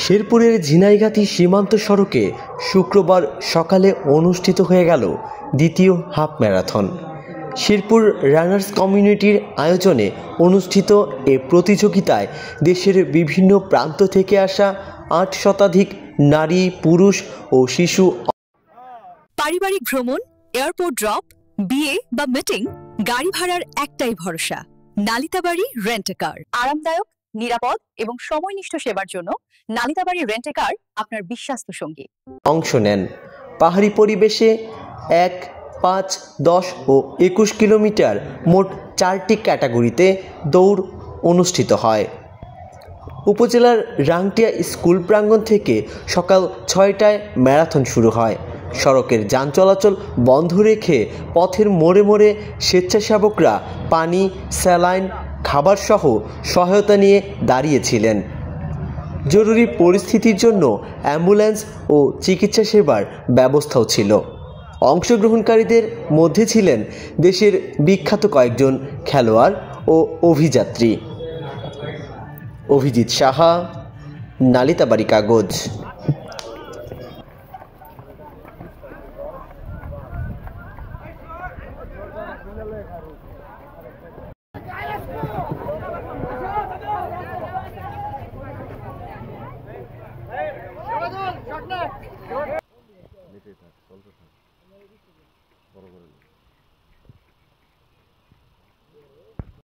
শেরপুরের ঝিনাইগাতি সীমান্ত সড়কে শুক্রবার সকালে অনুষ্ঠিত হয়ে গেল দ্বিতীয় হাফ ম্যারাথন। শেরপুর রানার্স কমিউনিটির আয়োজনে অনুষ্ঠিত এ প্রতিযোগিতায় দেশের বিভিন্ন প্রান্ত থেকে আসা ৮ শতাধিক নারী, পুরুষ ও শিশু। পারিবারিক ভ্রমণ, এয়ারপোর্ট ড্রপ, বিয়ে বা মিটিং, গাড়ি ভাড়ার একটাই ভরসা, নালিতাবাড়ি রেন্ট এ কার। আরামদায়ক, নিরাপদ এবং সময়নিষ্ঠ সেবার জন্য নালিতাবাড়ি রেন্ট এ কার আপনার বিশ্বস্ত সঙ্গী। অংশ নেন পাহাড়ি পরিবেশে ১, ৫, ১০ ও ২১ কিলোমিটার মোট ৪টি ক্যাটাগরিতে দৌড় অনুষ্ঠিত হয়। উপজেলার রাংটিয়া স্কুল প্রাঙ্গণ থেকে সকাল ৬টায় ম্যারাথন শুরু হয়। সড়কের যান চলাচল বন্ধ রেখে পথের মোড়ে মোড়ে স্বেচ্ছাসেবকরা পানি, স্যালাইন, খাবারসহ সহায়তা নিয়ে দাঁড়িয়েছিলেন। জরুরি পরিস্থিতির জন্য অ্যাম্বুলেন্স ও চিকিৎসা সেবার ব্যবস্থাও ছিল। অংশগ্রহণকারীদের মধ্যে ছিলেন দেশের বিখ্যাত কয়েকজন খেলোয়াড় ও অভিযাত্রী। অভিজিৎ সাহা, নালিতাবাড়ি কাগজ। চলতে থাক বড় করে